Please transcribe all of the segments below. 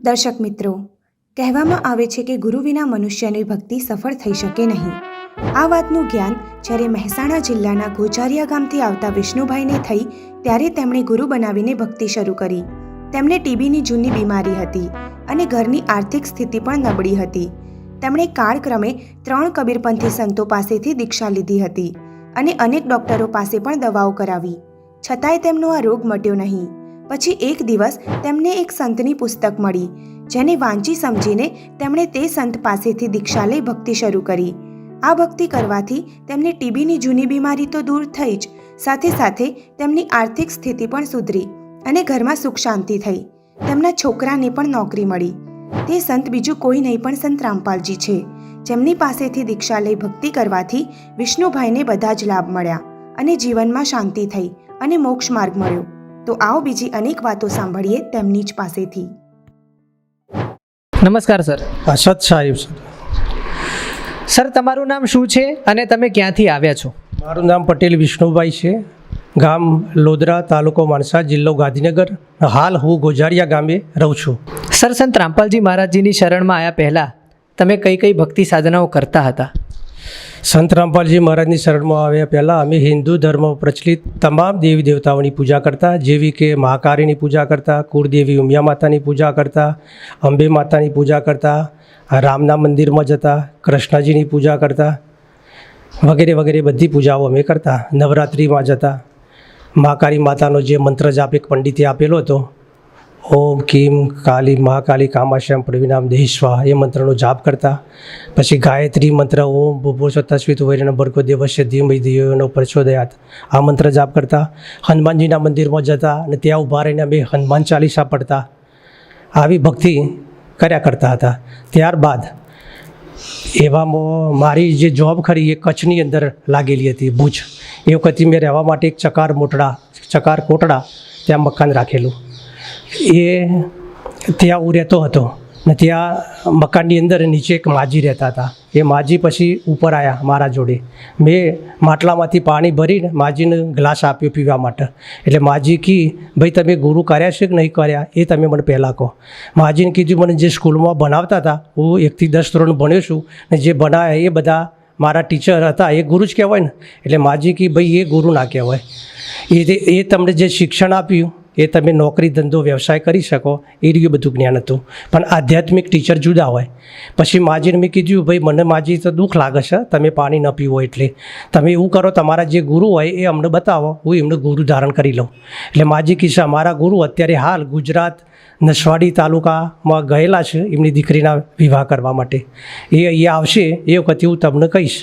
દર્શક મિત્રો, કહેવામાં આવે છે કે ગુરુ વિના મનુષ્યની ભક્તિ સફળ થઈ શકે નહીં. આ વાતનું જ્ઞાન જ્યારે મહેસાણા જિલ્લાના ગોજારિયા ગામથી આવતા વિષ્ણુભાઈને થઈ ત્યારે તેમણે ગુરુ બનાવીને ભક્તિ શરૂ કરી. તેમને ટીબીની જૂની બીમારી હતી અને ઘરની આર્થિક સ્થિતિ પણ નબળી હતી. તેમણે કાળક્રમે 3 કબીરપંથી સંતો પાસેથી દીક્ષા લીધી હતી અને અનેક ડોક્ટરો પાસે પણ દવાઓ કરાવી, છતાંય તેમનો આ રોગ મટ્યો નહીં. પછી એક દિવસ તેમને એક સંતની પુસ્તક મળી, જેને વાંચી સમજીને તેમણે તે સંત પાસેથી દીક્ષા લઈ ભક્તિ શરૂ કરી. આ ભક્તિ કરવાથી તેમને ટીબીની જૂની બીમારી તો દૂર થઈ જ, સાથે સાથે તેમની આર્થિક સ્થિતિ પણ સુધરી અને ઘરમાં સુખ શાંતિ થઈ. તેમના છોકરાને પણ નોકરી મળી. તે સંત બીજું કોઈ નહીં પણ સંત રામપાલજી છે, જેમની પાસેથી દીક્ષા લઈ ભક્તિ કરવાથી વિષ્ણુભાઈને બધા જ લાભ મળ્યા અને જીવનમાં શાંતિ થઈ અને મોક્ષ માર્ગ મળ્યો. તો આવો બીજી અનેક વાતો સાંભળીએ તેમની જ પાસેથી. નમસ્કાર સર. અસદ સાહેબ. સર, તમારું નામ શું છે અને તમે ક્યાંથી આવ્યા છો? મારું નામ પટેલ વિષ્ણુભાઈ છે, ગામ લોદરા, તાલુકો માણસા, જિલ્લો ગાંધીનગર. હાલ હું ગોજારિયા ગામે રહું છું. સર, સંત રામપાલજી મહારાજજીની શરણમાં આવ્યા પહેલાં તમે કઈ કઈ ભક્તિ સાધનાઓ કરતા હતા? સંત રામપાલજી મહારાજની શરણમાં આવ્યા પહેલાં અમે હિન્દુ ધર્મ પ્રચલિત તમામ દેવી દેવતાઓની પૂજા કરતા, જેવી કે મહાકાળીની પૂજા કરતા, કુળદેવી ઉમિયા માતાની પૂજા કરતા, અંબે માતાની પૂજા કરતા, રામના મંદિરમાં જતા, કૃષ્ણજીની પૂજા કરતા, વગેરે વગેરે બધી પૂજાઓ અમે કરતા. નવરાત્રિમાં જતા, મહાકાળી માતાનો જે મંત્ર જાપ એક પંડિતે આપેલો હતો, ઓમ કીમ કાલી મહાકાલી કામાશ્યામ પ્રવિનામ દેહિસ્વા, એ મંત્રનો જાપ કરતા. પછી ગાયત્રી મંત્ર ઓમ ભૂભો તસ્વિત વૈરણ ભર્ગો દેવસ્ય ધીમહિ ધિયો પ્રચોદયાત, આ મંત્ર જાપ કરતા. હનુમાનજીના મંદિરમાં જતા અને ત્યાં ઊભા રહીને અમે હનુમાન ચાલીસા પડતા. આવી ભક્તિ કર્યા કરતા હતા. ત્યારબાદ એવામાં મારી જે જોબ ખરી એ કચ્છની અંદર લાગેલી હતી, ભુજ. એ વખતે મેં રહેવા માટે એક ચકાર કોટડા ત્યાં મકાન રાખેલું. એ ત્યાં હું રહેતો હતો ને ત્યાં મકાનની અંદર નીચે એક માજી રહેતા હતા. એ માજી પછી ઉપર આવ્યા મારા જોડે. મેં માટલામાંથી પાણી ભરીને માજીને ગ્લાસ આપ્યો પીવા માટે. એટલે માજી કી, ભાઈ તમે ગુરુ કર્યા છે કે નહીં કર્યા એ તમે મને પહેલાં કહો. માજીને કીધું, મને જે સ્કૂલમાં ભણાવતા હતા, હું 1 થી 10 ધોરણ ભણ્યો છું, ને જે ભણાવ્યા એ બધા મારા ટીચર હતા, એ ગુરુ જ કહેવાય ને. એટલે માજી કી, ભાઈ એ ગુરુ ના કહેવાય. એ તમને જે શિક્ષણ આપ્યું એ તમે નોકરી ધંધો વ્યવસાય કરી શકો એ રહ્યું બધું જ્ઞાન હતું, પણ આધ્યાત્મિક ટીચર જુદા હોય. પછી માજીને મેં કીધું, ભાઈ મને માજી તો દુઃખ લાગે છે તમે પાણી ન પીવો, એટલે તમે એવું કરો, તમારા જે ગુરુ હોય એ અમને બતાવો, હું એમને ગુરુ ધારણ કરી લઉં. એટલે માજી કીધું, અમારા ગુરુ અત્યારે હાલ ગુજરાત નસવાડી તાલુકામાં ગયેલા છે એમની દીકરીના વિવાહ કરવા માટે. એ અહીંયા આવશે એ વખતે હું તમને કહીશ.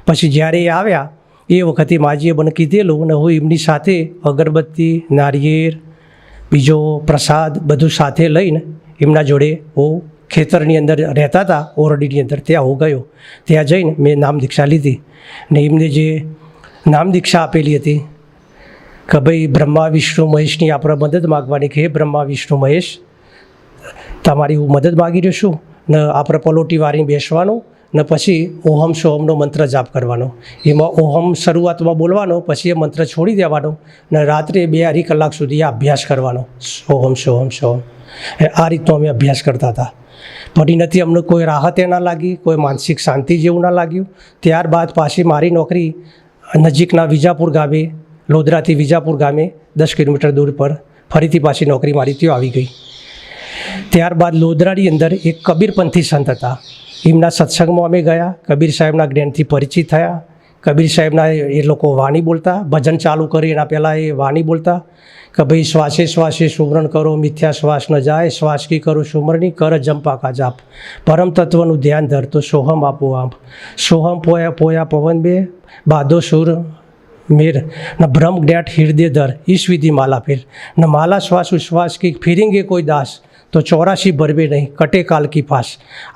પછી જ્યારે એ આવ્યા એ વખતે માજીએ મને કીધેલું અને હું એમની સાથે અગરબત્તી, નારિયેળ, બીજો પ્રસાદ બધું સાથે લઈને એમના જોડે હું ખેતરની અંદર રહેતા હતા, ઓરડીની અંદર, ત્યાં હું ગયો. ત્યાં જઈને મેં નામ દીક્ષા લીધી ને એમને જે નામ દીક્ષા આપેલી હતી કે ભાઈ બ્રહ્મા વિષ્ણુ મહેશની આપણે મદદ માગવાની, કે હે બ્રહ્મા વિષ્ણુ મહેશ, તમારી હું મદદ માગી રહ્યો છું ને આપણે પલોટી વાળીને બેસવાનું ને પછી ઓહમ સોહમનો મંત્ર જાપ કરવાનો. એમાં ઓહમ શરૂઆતમાં બોલવાનો, પછી એ મંત્ર છોડી દેવાનો ને રાત્રે 2-2.5 કલાક સુધી આ અભ્યાસ કરવાનો, સોહમ સોહમ સોહમ. આ રીતનો અમે અભ્યાસ કરતા હતા. પરિણતિ અમને કોઈ રાહતે ના લાગી, કોઈ માનસિક શાંતિ જેવું ના લાગ્યું. ત્યારબાદ પાછી મારી નોકરી નજીકના વિજાપુર ગામે, લોદરાથી વિજાપુર ગામે 10 કિલોમીટર દૂર પર ફરીથી પાછી નોકરી મારી ત્યાં આવી ગઈ. ત્યારબાદ લોદરાની અંદર એક કબીરપંથી સંત હતા, એમના સત્સંગમાં અમે ગયા. કબીર સાહેબના જ્ઞાનથી પરિચિત થયા. કબીર સાહેબના એ લોકો વાણી બોલતા, ભજન ચાલુ કરી એના પહેલાં એ વાણી બોલતા કે ભાઈ શ્વાસે શ્વાસે સુમરણ કરો, મિથ્યા શ્વાસ ન જાય, શ્વાસ કી કરો સુમરણી, કર જંપા કા જાપ, પરમ તત્વનું ધ્યાન ધરતો સોહમ આપો આપ, સોહમ પોયા પોયા પવન બે, બાદો સુર મેર ન બ્રહ્મ જ્ઞાટ હૃદય દર, ઈશ વિધિ માલા ફેર ન માલા શ્વાસ ઉશ્વાસ કી ફિરેંગે કોઈ દાસ, તો 84 ભરવે નહીં, કટે કાલ કી પાસ.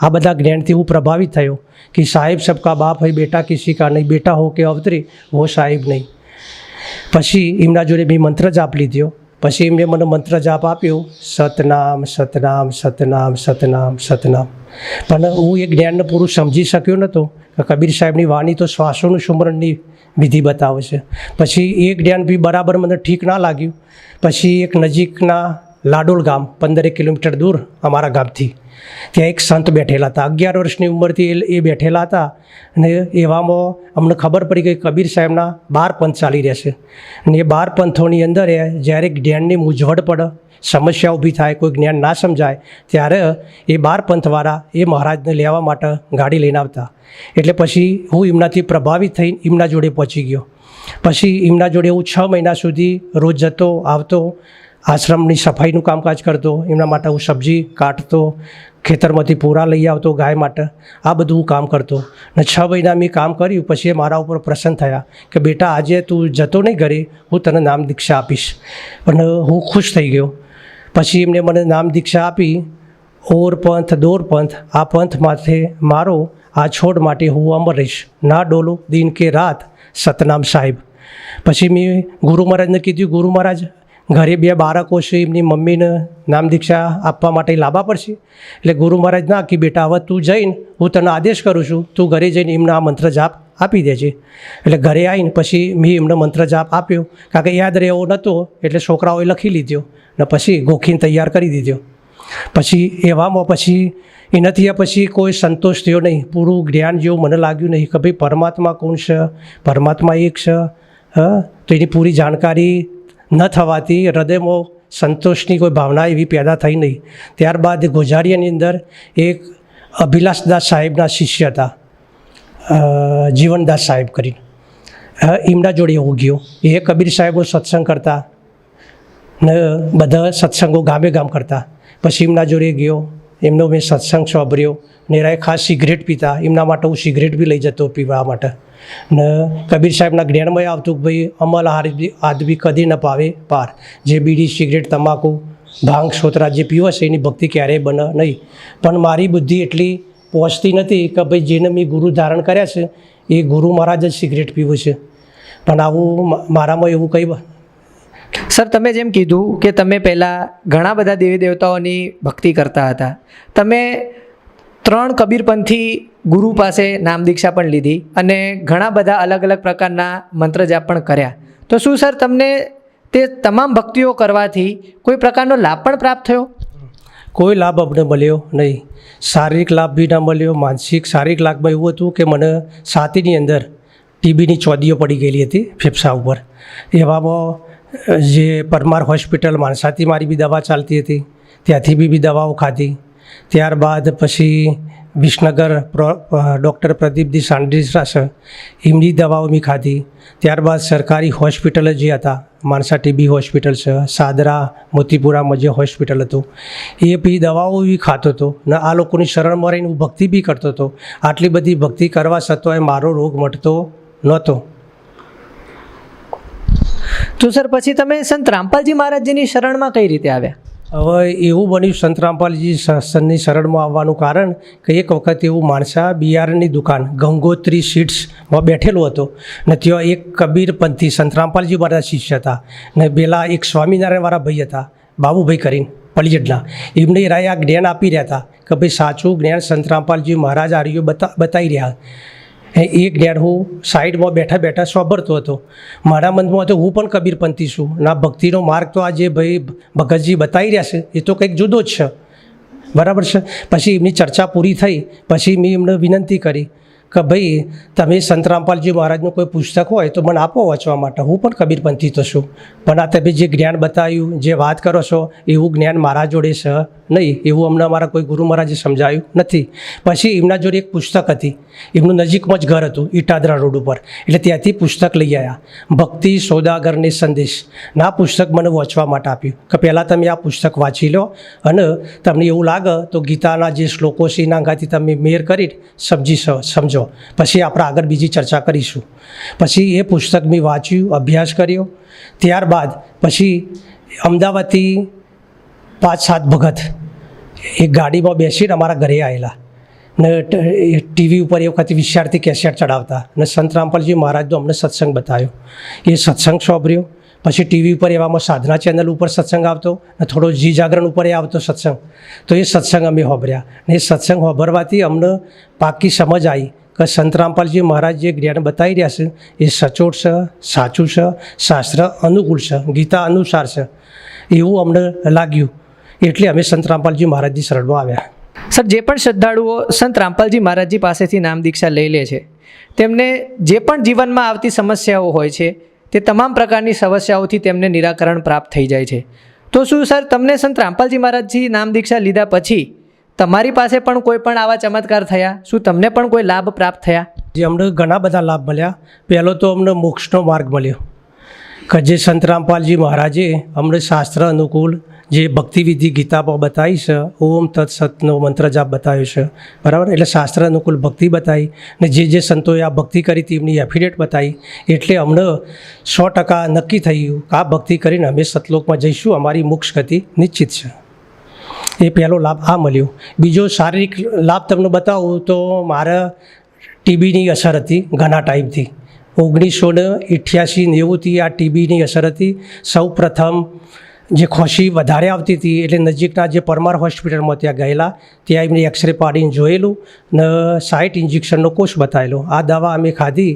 આ બધા જ્ઞાનથી હું પ્રભાવિત થયો કે સાહેબ સબકા બાપ હૈ, બેટા કિસી કા નહીં, બેટા હો કે અવતરે વો સાહેબ નહીં. પછી એમના જોડે મેં મંત્ર જાપ લીધો. પછી એમને મને મંત્ર જાપ આપ્યો, સતનામ સતનામ સતનામ સતનામ સતનામ. પણ હું એ જ્ઞાનને પૂરું સમજી શક્યો નહોતો. કબીર સાહેબની વાણી તો શ્વાસોનું સુમરણની વિધિ બતાવે છે. પછી એ જ્ઞાન બી બરાબર મને ઠીક ના લાગ્યું. પછી એક નજીકના લાડોલ ગામ 15 કિલોમીટર દૂર અમારા ગામથી. ત્યાં એક સંત બેઠેલા હતા, 11 વર્ષની ઉંમરથી એ બેઠેલા હતા. અને એવામાં અમને ખબર પડી કે કબીર સાહેબના 12 પંથ ચાલી રહેશે. અને એ 12 પંથોની અંદર જ્યારે જ્ઞાનની મૂંઝવણ પડે, સમસ્યા ઊભી થાય, કોઈ જ્ઞાન ના સમજાય, ત્યારે એ 12 પંથવાળા એ મહારાજને લેવા માટે ગાડી લઈને આવતા. એટલે પછી હું એમનાથી પ્રભાવિત થઈને એમના જોડે પહોંચી ગયો. પછી એમના જોડે હું 6 મહિના સુધી રોજ જતો આવતો, આશ્રમની સફાઈનું કામકાજ કરતો, એમના માટે હું સબ્જી કાઢતો, ખેતરમાંથી પૂરા લઈ આવતો ગાય માટે, આ બધું હું કામ કરતો. અને 6 મહિના મેં કામ કર્યું. પછી એ મારા ઉપર પ્રસન્ન થયા કે બેટા આજે તું જતો નહીં ઘરે, હું તને નામ દીક્ષા આપીશ. અને હું ખુશ થઈ ગયો. પછી એમને મને નામ દીક્ષા આપી. ઓર પંથ દોર પંથ, આ પંથ માથે મારો, આ છોડ માટે હું અમર રહીશ, ના ડોલો દિન કે રાત સતનામ સાહેબ. પછી મેં ગુરુ મહારાજને કીધું, ગુરુ મહારાજ ઘરે 2 બાળકો છે, એમની મમ્મીને નામ દીક્ષા આપવા માટે લાવવા પડશે. એટલે ગુરુ મહારાજ ના કે બેટા હવે તું જઈને, હું તને આદેશ કરું છું, તું ઘરે જઈને એમને આ મંત્ર જાપ આપી દેજે. એટલે ઘરે આવીને પછી મેં એમને મંત્ર જાપ આપ્યો, કારણ કે યાદ રહેવો નહોતો, એટલે છોકરાઓએ લખી લીધો ને પછી ગોખીને તૈયાર કરી દીધો. પછી એવામાં પછી એનાથી પછી કોઈ સંતોષ થયો નહીં. પૂરું જ્ઞાન જેવું મને લાગ્યું નહીં કે ભાઈ પરમાત્મા કોણ છે, પરમાત્મા એક છે. તો એની પૂરી જાણકારી ન થવાથી હૃદયમાં સંતોષની કોઈ ભાવના એવી પેદા થઈ નહીં. ત્યારબાદ ગોઝારિયાની અંદર એક અભિલાષદાસ સાહેબના શિષ્ય હતા, જીવનદાસ સાહેબ કરીને, એમના જોડે હું ગયો. એ કબીર સાહેબો સત્સંગ કરતા ને બધા સત્સંગો ગામે ગામ કરતા. પછી એમના જોડે ગયો, એમનો મેં સત્સંગ સાંભળ્યો. ને એ ખાસ સિગરેટ પીતા, એમના માટે હું સિગરેટ બી લઈ જતો પીવા માટે. ને કબીર સાહેબના જ્ઞાનમાં આવતું કે ભાઈ અમલ આદમી કદી ન પાવે પાર. જે બીડી સિગરેટ તમાકુ ભાંગ સોતરા જે પીવે છે એની ભક્તિ ક્યારેય બને નહીં. પણ મારી બુદ્ધિ એટલી પહોંચતી નથી કે ભાઈ જેને મેં ગુરુ ધારણ કર્યા છે એ ગુરુ મહારાજ જ સિગરેટ પીવું છે. પણ આવું મારામાં એવું કંઈ. સર, તમે જેમ કીધું કે તમે પહેલાં ઘણા બધા દેવી દેવતાઓની ભક્તિ કરતા હતા, તમે 3 કબીરપંથી ગુરુ પાસે નામ દીક્ષા પણ લીધી અને ઘણા બધા અલગ અલગ પ્રકારના મંત્ર જાપ પણ કર્યા. તો શું સર તમને તે તમામ ભક્તિઓ કરવાથી કોઈ પ્રકારનો લાભ પણ પ્રાપ્ત થયો? કોઈ લાભ અમને મળ્યો નહીં. શારીરિક લાભ બી ના મળ્યો, માનસિક શારીરિક લાભમાં એવું હતું કે મને છાતીની અંદર ટીબીની ચોદીઓ પડી ગયેલી હતી ફેફસા ઉપર. એવામાં જે પરમાર હોસ્પિટલ માણસાથી મારી બી દવા ચાલતી હતી, ત્યાંથી બી દવાઓ ખાધી. ત્યારબાદ પછી વિસનગર ડૉક્ટર પ્રદીપજી સાંડ્રીસરા છે, એમની દવાઓ મેં ખાધી. ત્યારબાદ સરકારી હોસ્પિટલ જે હતા, માણસા ટીબી હોસ્પિટલ છે, સાદરા મોતીપુરામાં જે હોસ્પિટલ હતું, એ બી દવાઓ બી ખાતો હતો. ને આ લોકોની શરણમાં રહીને હું ભક્તિ બી કરતો હતો. આટલી બધી ભક્તિ કરવા છતાંય મારો રોગ મટતો નહોતો. તો સર પછી તમે સંત રામપાલજી મહારાજજીની શરણમાં કઈ રીતે આવ્યા? હવે એવું બન્યું, સંત રામપાલજી સત્સંગની શરણમાં આવવાનું કારણ કે એક વખત એવું માણસા બિયારણની દુકાન ગંગોત્રી સીડ્સમાં બેઠેલો હતો. ને ત્યાં એક કબીરપંથી સંત રામપાલજી મારા શિષ્ય હતા. ને પેલા એક સ્વામિનારાયણવાળા ભાઈ હતા, બાબુભાઈ કરીને પલિયડના, એમને રાય આ જ્ઞાન આપી રહ્યા હતા કે ભાઈ સાચું જ્ઞાન સંત રામપાલજી મહારાજ આર્યો બતાવી રહ્યા. એ જ્ઞાન હું સાઈડમાં બેઠા બેઠા સાંભળતો હતો. મારા મનમાં તો હું પણ કબીરપંથી છું, ના ભક્તિનો માર્ગ તો આ જે ભાઈ ભગતજી બતાવી રહ્યા છે એ તો કંઈક જુદો જ છે, બરાબર છે. પછી એમની ચર્ચા પૂરી થઈ. પછી મેં એમને વિનંતી કરી કે ભાઈ તમે સંત રામપાલજી મહારાજનું કોઈ પુસ્તક હોય તો મને આપો વાંચવા માટે, હું પણ કબીરપંથી તો છું. પણ આ તમે જે જ્ઞાન બતાવ્યું, જે વાત કરો છો, એવું જ્ઞાન મારા જોડે છે નહીં, એવું અમને અમારા કોઈ ગુરુ મહારાજે સમજાવ્યું નથી. પછી એમના જોડે એક પુસ્તક હતી, એમનું નજીકમાં જ ઘર હતું ઇટાદરા રોડ ઉપર, એટલે ત્યાંથી પુસ્તક લઈ આવ્યા, ભક્તિ સોદાગરને સંદેશ. ના પુસ્તક મને વાંચવા માટે આપ્યું કે પહેલાં તમે આ પુસ્તક વાંચી લો અને તમને એવું લાગે તો ગીતાના જે શ્લોકો છે એના અંગાથી તમે મેર કરી સમજો, પછી આપણે આગળ બીજી ચર્ચા કરીશું. પછી એ પુસ્તક મેં વાંચ્યું, અભ્યાસ કર્યો. ત્યારબાદ પછી અમદાવાદથી 5-7 ભગત એક ગાડીમાં બેસીને અમારા ઘરે આવેલા ને ટીવી ઉપર એ વખતે વિચારથી કેસેટ ચડાવતા ને સંત રામપાલજી મહારાજનો અમને સત્સંગ બતાવ્યો. એ સત્સંગ સાંભળ્યો. પછી ટીવી ઉપર એવામાં સાધના ચેનલ ઉપર સત્સંગ આવતો ને થોડો જી જાગરણ ઉપર એ આવતો સત્સંગ. તો એ સત્સંગ અમે સાંભળ્યા ને એ સત્સંગ સાંભળવાથી અમને પાકી સમજ આવી કે સંત રામપાલજી મહારાજ જે જ્ઞાન બતાવી રહ્યા છે એ સચોટ છે, સાચું છે, શાસ્ત્ર અનુકૂળ છે, ગીતા અનુસાર છે. એવું અમને લાગ્યું, એટલે અમે સંત રામપાલજી મહારાજની શરણમાં આવ્યા. સર, જે પણ શ્રદ્ધાળુઓ સંત રામપાલજી મહારાજજી પાસેથી નામ દીક્ષા લઈ લે છે તેમને જે પણ જીવનમાં આવતી સમસ્યાઓ હોય છે તે તમામ પ્રકારની સમસ્યાઓથી તેમને નિરાકરણ પ્રાપ્ત થઈ જાય છે. તો શું સર તમને સંત રામપાલજી મહારાજજી નામ દીક્ષા લીધા પછી તમારી પાસે પણ કોઈ પણ આવા ચમત્કાર થયા? શું તમને પણ કોઈ લાભ પ્રાપ્ત થયા? જે અમને ઘણા બધા લાભ મળ્યા. પહેલો તો અમને મોક્ષનો માર્ગ મળ્યો કે જે સંત રામપાલજી મહારાજે અમને શાસ્ત્ર અનુકૂળ જે ભક્તિવિધિ ગીતામાં બતાવી છે, ઓમ તત્સતનો મંત્ર જાપ બતાવ્યો છે, બરાબર. એટલે શાસ્ત્ર અનુકૂળ ભક્તિ બતાવી ને જે સંતોએ આ ભક્તિ કરી હતી એમની એફિડેટ બતાવી, એટલે અમને 100% નક્કી થયું કે આ ભક્તિ કરીને અમે સતલોકમાં જઈશું, અમારી મોક્ષ ગતિ નિશ્ચિત છે. એ પહેલો લાભ આ મળ્યો. બીજો શારીરિક લાભ તમને બતાવું તો મારે ટીબીની અસર હતી ઘણા ટાઈમથી. 1988-90થી આ ટીબીની અસર હતી. સૌ પ્રથમ જે ખોશી વધારે આવતી હતી એટલે નજીકના જે પરમાર હોસ્પિટલમાં ત્યાં ગયેલા, ત્યાં એમને એક્સરે પાડીને જોયેલું ને 60 ઇન્જેક્શનનો કોર્સ બતાવેલો. આ દવા અમે ખાધી,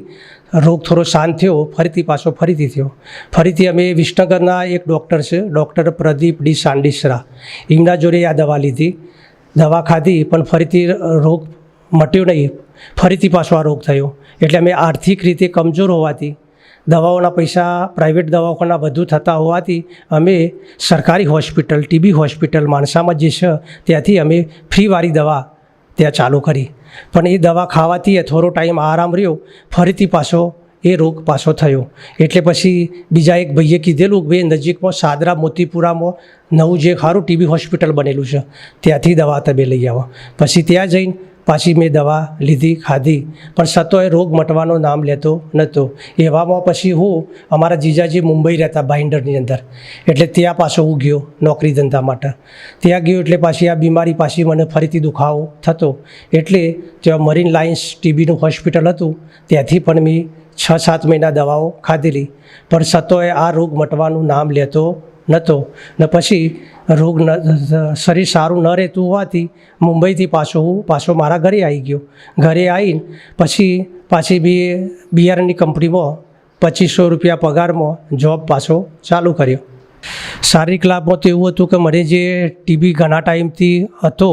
રોગ થોડો શાંત થયો, ફરીથી થયો. ફરીથી અમે વિસનગરના એક ડૉક્ટર છે, ડૉક્ટર પ્રદીપ ડી સાંડિસરા, એમના જોડે આ દવા લીધી. દવા ખાધી પણ ફરીથી રોગ મટ્યો નહીં, ફરીથી પાછો આ રોગ થયો. એટલે અમે આર્થિક રીતે કમજોર હોવાથી, દવાઓના પૈસા પ્રાઇવેટ દવાખાના વધુ થતા હોવાથી અમે સરકારી હોસ્પિટલ ટીબી હોસ્પિટલ માણસામાં જે છે ત્યાંથી અમે ફ્રીવાળી દવા ત્યાં ચાલુ કરી. પણ એ દવા ખાવાથી થોડો ટાઈમ આરામ રહ્યો, ફરીથી પાછો એ રોગ પાછો થયો. એટલે પછી બીજા એક ભાઈએ કીધેલું કે નજીકમાં સાદરા મોતીપુરામાં નવું જે સારું ટીબી હોસ્પિટલ બનેલું છે ત્યાંથી દવા તમે લઈ આવો. પછી ત્યાં જઈને પાછી મેં દવા લીધી, ખાધી, પણ સતોય રોગ મટવાનો નામ લેતો નહોતો. એવામાં પછી હું અમારા જીજાજી મુંબઈ રહેતા બાઇન્ડરની અંદર, એટલે ત્યાં પાછો હું ગયો નોકરી ધંધા માટે. ત્યાં ગયો એટલે પાછી આ બીમારી પાછી મને ફરીથી દુખાવો થતો. એટલે ત્યાં મરીન લાઇન્સ ટીબીનું હોસ્પિટલ હતું, ત્યાંથી પણ મેં 6-7 મહિના દવાઓ ખાધેલી, પણ સતોય આ રોગ મટવાનું નામ લેતો નહોતો. ને પછી રોગ શરીર સારું ન રહેતું હોવાથી મુંબઈથી પાછો મારા ઘરે આવી ગયો. ઘરે આવીને પાછી બિયારણની કંપનીમાં 2500 રૂપિયા પગારમાં જોબ પાછો ચાલુ કર્યો. શારીરિક લાભમાં તો એવું હતું કે મને જે ટીબી ઘણા ટાઈમથી હતો,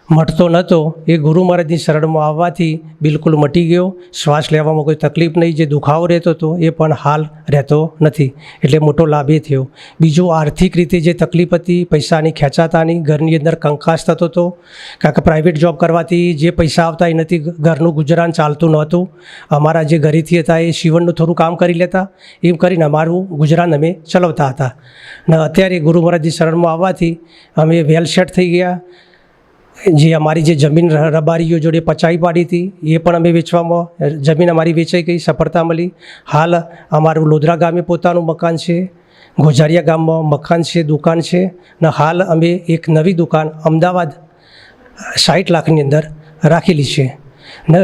મટતો નહોતો, એ ગુરુ મહારાજની શરણમાં આવવાથી બિલકુલ મટી ગયો. શ્વાસ લેવામાં કોઈ તકલીફ નહીં, જે દુખાવો રહેતો હતો એ પણ હાલ રહેતો નથી. એટલે મોટો લાભ એ થયો. બીજું આર્થિક રીતે જે તકલીફ હતી, પૈસાની ખેંચાતાની, ઘરની અંદર કંકાસ થતો હતો, કારણ કે પ્રાઇવેટ જોબ કરવાથી જે પૈસા આવતા એનાથી ઘરનું ગુજરાન ચાલતું નહોતું. અમારા જે ઘરેથી હતા એ સીવણનું થોડું કામ કરી લેતા, એમ કરીને અમારું ગુજરાન અમે ચલાવતા હતા. ને અત્યારે ગુરુ મહારાજની શરણમાં આવવાથી અમે વેલ સેટ થઈ ગયા. જે અમારી જે જમીન રબારીઓ જોડે પચાવી પાડી હતી એ પણ અમે વેચવામાં, જમીન અમારી વેચાઈ ગઈ, સફળતા મળી. હાલ અમારું લોધરા ગામે પોતાનું મકાન છે, ગોઝારિયા ગામમાં મકાન છે, દુકાન છે. ને હાલ અમે એક નવી દુકાન અમદાવાદ 60 લાખની અંદર રાખેલી છે. ને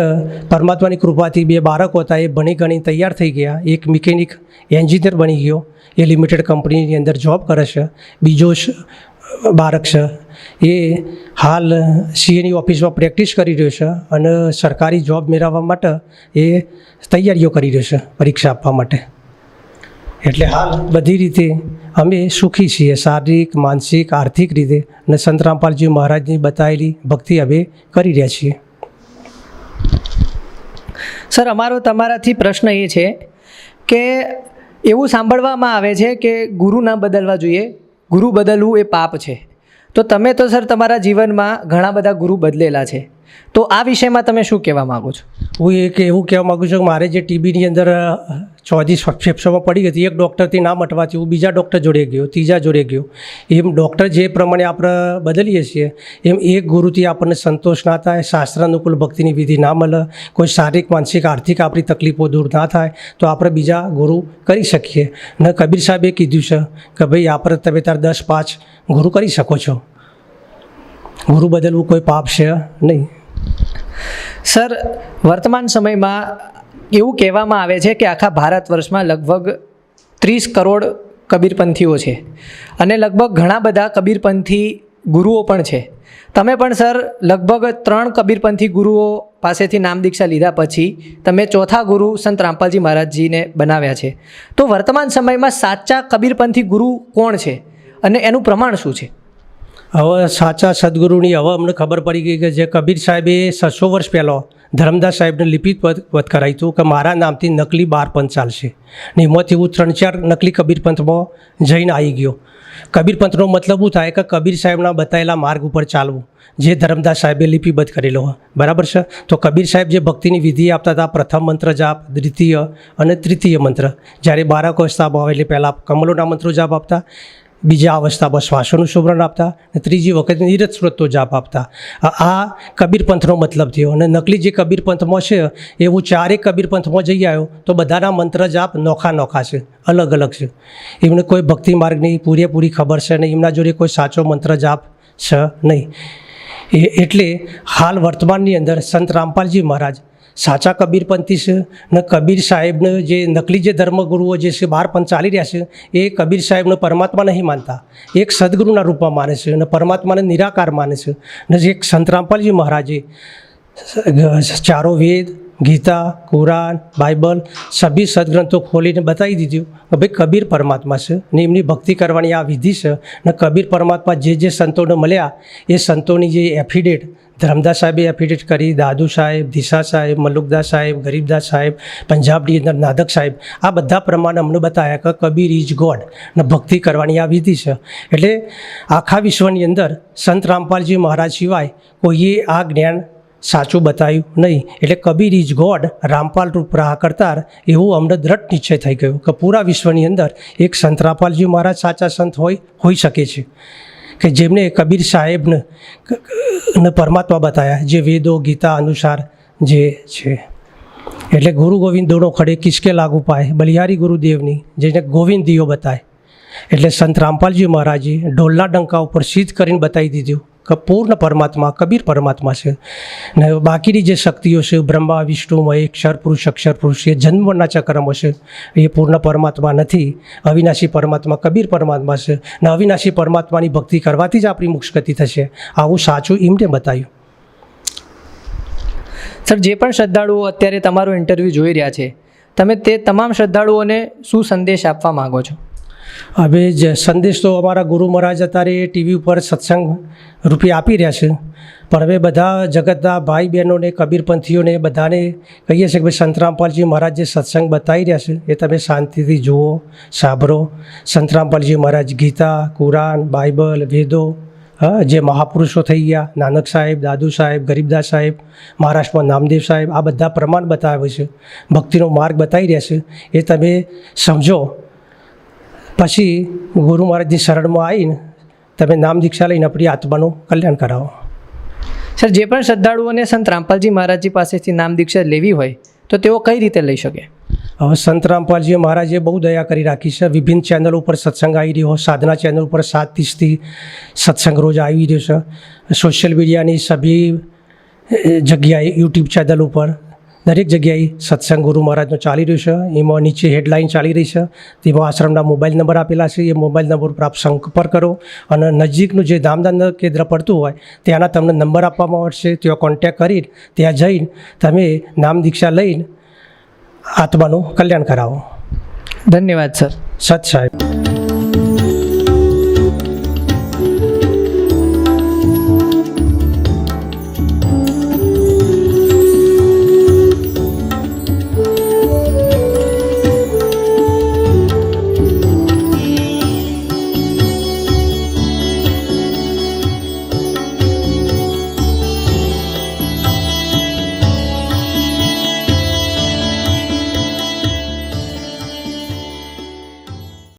પરમાત્માની કૃપાથી 2 બાળકો હતા, એ ભણી ગણી તૈયાર થઈ ગયા. એક મિકેનિક એન્જિનિયર બની ગયો, એ લિમિટેડ કંપનીની અંદર જોબ કરે છે. બીજો બાળક છે એ હાલ સીએની ઓફિસમાં પ્રેક્ટિસ કરી રહ્યો છે અને સરકારી જોબ મેળવવા માટે એ તૈયારીઓ કરી રહ્યો છે, પરીક્ષા આપવા માટે. એટલે હાલ બધી રીતે અમે સુખી છીએ, શારીરિક, માનસિક, આર્થિક રીતે. અને સંત રામપાલજી મહારાજની બતાવેલી ભક્તિ અમે કરી રહ્યા છીએ. સર, અમારો તમારાથી પ્રશ્ન એ છે કે એવું સાંભળવામાં આવે છે કે ગુરુ ના બદલવા જોઈએ, ગુરુ બદલવું એ પાપ છે. તો તમે તો સર તમારા જીવનમાં ઘણા બધા ગુરુ બદલેલા છે, તો આ વિષયમાં તમે શું કહેવા માગો છો? હું એવું કહેવા માગું છું કે મારે જે ટીબીની અંદર 34 ફેફસામાં પડી હતી, એક ડૉક્ટરથી ના મટવાથી હું બીજા ડૉક્ટર જોડે ગયો, ત્રીજા જોડે ગયો. એમ ડૉક્ટર જે પ્રમાણે આપણે બદલીએ છીએ એમ એક ગુરુથી આપણને સંતોષ ના થાય, શાસ્ત્ર અનુકૂળ ભક્તિની વિધિ ના મળે, કોઈ શારીરિક, માનસિક, આર્થિક આપણી તકલીફો દૂર ના થાય તો આપણે બીજા ગુરુ કરી શકીએ. ને કબીર સાહેબે કીધું છે કે ભાઈ આપણે તમે તાર 10-5 ગુરુ કરી શકો છો. ગુરુ બદલવું કોઈ પાપ છે નહીં. સર, વર્તમાન સમયમાં એવું કહેવામાં આવે છે કે આખા ભારત વર્ષમાં લગભગ 30 કરોડ કબીરપંથીઓ છે અને લગભગ ઘણા બધા કબીરપંથી ગુરુઓ પણ છે. તમે પણ સર લગભગ 3 કબીરપંથી ગુરુઓ પાસેથી નામ દીક્ષા લીધા પછી તમે ચોથા ગુરુ સંત રામપાલજી મહારાજજીને બનાવ્યા છે. તો વર્તમાન સમયમાં સાચા કબીરપંથી ગુરુ કોણ છે અને એનું પ્રમાણ શું છે? હવે સાચા સદગુરુની હવે અમને ખબર પડી ગઈ કે જે કબીર સાહેબે 600 વર્ષ પહેલાં ધરમદાસ સાહેબને લિપિબદ્ધ કરાવ્યું હતું કે મારા નામથી નકલી 12 પંથ ચાલશે ને એમાંથી હું 3-4 નકલી કબીર પંથમાં જઈને આવી ગયો. કબીર પંથનો મતલબ શું થાય કે કબીર સાહેબના બતાવેલા માર્ગ ઉપર ચાલવું, જે ધરમદાસ સાહેબે લિપિબદ્ધ કરેલો હોય, બરાબર છે. તો કબીર સાહેબ જે ભક્તિની વિધિ આપતા હતા, પ્રથમ મંત્ર જાપ, દ્વિતીય અને તૃતીય મંત્ર, જ્યારે 12 અવસ્થામાં આવે એટલે પહેલાં કમલોના મંત્રો જાપ આપતા, બીજા અવસ્થામાં શ્વાસોનું સુમરણ આપતા અને ત્રીજી વખત નિરત સ્ત્રોતનો જાપ આપતા. આ કબીર પંથનો મતલબ થયો. અને નકલી જે કબીર પંથમાં છે એવું 4 કબીર પંથમાં જઈ આવ્યો તો બધાના મંત્ર જાપ નોખા છે, અલગ અલગ છે. એમને કોઈ ભક્તિ માર્ગની પૂરેપૂરી ખબર છે નહીં, એમના જોડે કોઈ સાચો મંત્ર જાપ છે નહીં. એટલે હાલ વર્તમાનની અંદર સંત રામપાલજી મહારાજ સાચા કબીરપંથી છે ને કબીર સાહેબને જે નકલી જે ધર્મગુરુઓ જે છે 12 પંથ ચાલી રહ્યા છે એ કબીર સાહેબને પરમાત્મા નહીં માનતા, એક સદગુરુના રૂપમાં માને છે અને પરમાત્માને નિરાકાર માને છે. ને જે સંત રામપાલજી મહારાજે 4 વેદ, ગીતા, કુરાન, બાઇબલ સભી સદગ્રંથો ખોલીને બતાવી દીધું કે ભાઈ કબીર પરમાત્મા છે ને એમની ભક્તિ કરવાની આ વિધિ છે. ને કબીર પરમાત્મા જે સંતોને મળ્યા એ સંતોની જે એફિડેટ ધરમદાસ સાહેબે એફિડેટ કરી, દાદુ સાહેબ, દિશા સાહેબ, મલુકદાસ સાહેબ, ગરીબદાસ સાહેબ, પંજાબની અંદર નાદક સાહેબ, આ બધા પ્રમાણે અમને બતાવ્યા કે કબીર ઇઝ ગોડ ને ભક્તિ કરવાની આ વિધિ છે. એટલે આખા વિશ્વની અંદર સંત રામપાલજી મહારાજ સિવાય કોઈએ આ જ્ઞાન સાચું બતાવ્યું નહીં. એટલે કબીર ઇઝ ગોડ, રામપાલ રૂપ રાહ કરતાર, એવું અમને દ્રઢ નિશ્ચય થઈ ગયો કે પૂરા વિશ્વની અંદર એક સંત રામપાલજી મહારાજ સાચા સંત હોઈ શકે છે કે જેમને કબીર સાહેબને પરમાત્મા બતાવ્યા, જે વેદો ગીતા અનુસાર જે છે. એટલે ગુરુ ગોવિંદ દોનો ખડે કિસકે લાગુ પાય, બલિહારી ગુરુદેવની જેને ગોવિંદ દિયો બતાય. એટલે સંત રામપાલજી મહારાજે ઢોલના ડંકા ઉપર સિદ્ધ કરીને બતાવી દીધું કે પૂર્ણ પરમાત્મા કબીર પરમાત્મા છે. ને બાકીની જે શક્તિઓ છે બ્રહ્મા, વિષ્ણુ, મહેશ, અક્ષર પુરુષ એ જન્મના ચક્રમાં છે, એ પૂર્ણ પરમાત્મા નથી. અવિનાશી પરમાત્મા કબીર પરમાત્મા છે ને અવિનાશી પરમાત્માની ભક્તિ કરવાથી જ આપણી મોક્ષ ગતિ થશે. આવું સાચું એમને બતાવ્યું. સર, જે પણ શ્રદ્ધાળુઓ અત્યારે તમારું ઇન્ટરવ્યૂ જોઈ રહ્યા છે, તમે તે તમામ શ્રદ્ધાળુઓને શું સંદેશ આપવા માગો છો? હવે જે સંદેશ તો અમારા ગુરુ મહારાજ અત્યારે ટીવી ઉપર સત્સંગ રૂપે આપી રહ્યા છે, પણ હવે બધા જગતના ભાઈ બહેનોને, કબીરપંથીઓને બધાને કહીએ છીએ કે ભાઈ સંત રામપાલજી મહારાજ જે સત્સંગ બતાવી રહ્યા છે એ તમે શાંતિથી જુઓ, સાંભળો. સંત રામપાલજી મહારાજ ગીતા, કુરાન, બાઇબલ, વેદો, જે મહાપુરુષો થઈ ગયા, નાનક સાહેબ, દાદુ સાહેબ, ગરીબદાસ સાહેબ, મહારાષ્ટ્રમાં નામદેવ સાહેબ, આ બધા પ્રમાણ બતાવે છે, ભક્તિનો માર્ગ બતાવી રહ્યા છે. એ તમે સમજો, પછી ગુરુ મહારાજની શરણમાં આવીને તમે નામ દીક્ષા લઈને આપણી આત્માનું કલ્યાણ કરાવો. સર, જે પણ શ્રદ્ધાળુઓને સંત રામપાલજી મહારાજજી પાસેથી નામ દીક્ષા લેવી હોય તો તેઓ કઈ રીતે લઈ શકે? હવે સંત રામપાલજી મહારાજે બહુ દયા કરી રાખી છે. વિભિન્ન ચેનલ ઉપર સત્સંગ આવી રહ્યો, સાધના ચેનલ ઉપર 7:30થી સત્સંગ રોજ આવી રહ્યો છે. સોશિયલ મીડિયાની સભી જગ્યાએ યુટ્યુબ ચેનલ ઉપર દરેક જગ્યાએ સત્સંગ ગુરુ મહારાજનો ચાલી રહ્યો છે. એમાં નીચે હેડલાઇન ચાલી રહી છે, તેમાં આશ્રમના મોબાઈલ નંબર આપેલા છે. એ મોબાઈલ નંબર પર આપ સંપર્ક કરો અને નજીકનું જે ધામદાન કેન્દ્ર પડતું હોય ત્યાંના તમને નંબર આપવામાં આવશે. ત્યાં કોન્ટેક કરીને ત્યાં જઈને તમે નામ દીક્ષા લઈને આત્માનું કલ્યાણ કરાવો. ધન્યવાદ સર. સત સાહેબ.